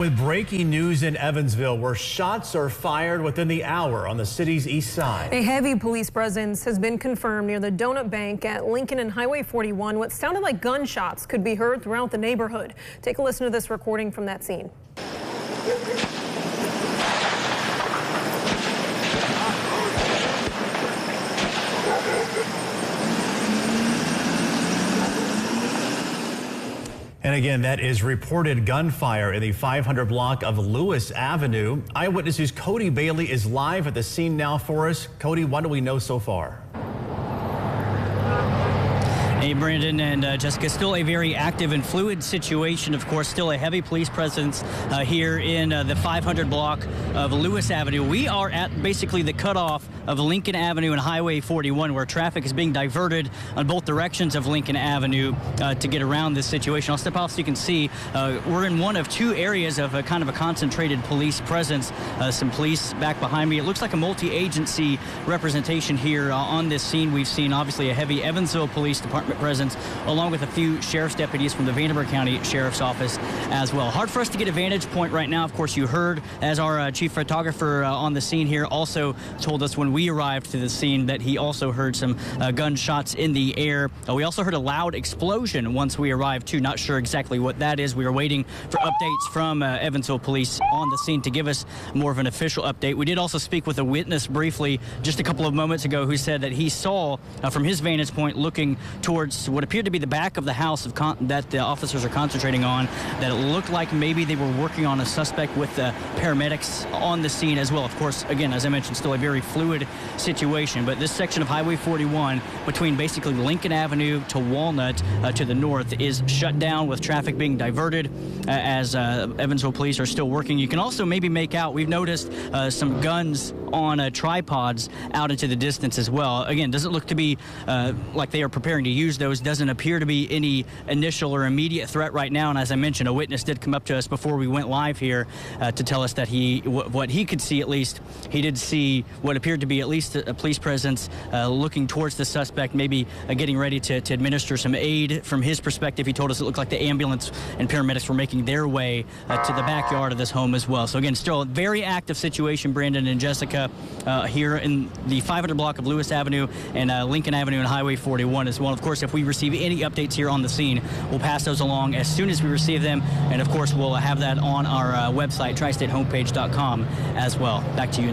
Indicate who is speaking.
Speaker 1: With breaking news in Evansville, where shots are fired within the hour on the city's east side.
Speaker 2: A heavy police presence has been confirmed near the Donut Bank at Lincoln and Highway 41. What sounded like gunshots could be heard throughout the neighborhood. Take a listen to this recording from that scene.
Speaker 1: And again, that is reported gunfire in the 500 block of Lewis Avenue. Eyewitness Cody Bailey is live at the scene now for us. Cody, what do we know so far?
Speaker 3: Hey, Brandon and Jessica, still a very active and fluid situation. Of course, still a heavy police presence here in the 500 block of Lewis Avenue. We are at basically the cutoff of Lincoln Avenue and Highway 41, where traffic is being diverted on both directions of Lincoln Avenue to get around this situation. I'll step off so you can see we're in one of two areas of a kind of a concentrated police presence. Some police back behind me. It looks like a multi-agency representation here on this scene. We've seen obviously a heavy Evansville Police Department presence, along with a few sheriff's deputies from the Vanderbilt County Sheriff's Office as well. Hard for us to get a vantage point right now. Of course, you heard as our chief photographer on the scene here also told us when we arrived to the scene that he also heard some gunshots in the air. We also heard a loud explosion once we arrived too. Not sure exactly what that is. We were waiting for updates from Evansville Police on the scene to give us more of an official update. We did also speak with a witness briefly just a couple of moments ago who said that he saw from his vantage point looking towards what appeared to be the back of the house that the officers are concentrating on, that it looked like maybe they were working on a suspect with the paramedics on the scene as well. Of course, again, as I mentioned, still a very fluid situation, but this section of Highway 41 between basically Lincoln Avenue to Walnut to the north is shut down with traffic being diverted as Evansville Police are still working. You can also maybe make out, we've noticed some guns on tripods out into the distance as well. Again, doesn't look to be like they are preparing to use those. Doesn't appear to be any initial or immediate threat right now. And as I mentioned, a witness did come up to us before we went live here to tell us that what he could see, at least, he did see what appeared to be at least a police presence looking towards the suspect, maybe getting ready to administer some aid. From his perspective, he told us it looked like the ambulance and paramedics were making their way to the backyard of this home as well. So again, still a very active situation, Brandon and Jessica, here in the 500 block of Lewis Avenue and Lincoln Avenue and Highway 41 as well. Of course, if we receive any updates here on the scene, we'll pass those along as soon as we receive them. And of course, we'll have that on our website, tristatehomepage.com as well. Back to you.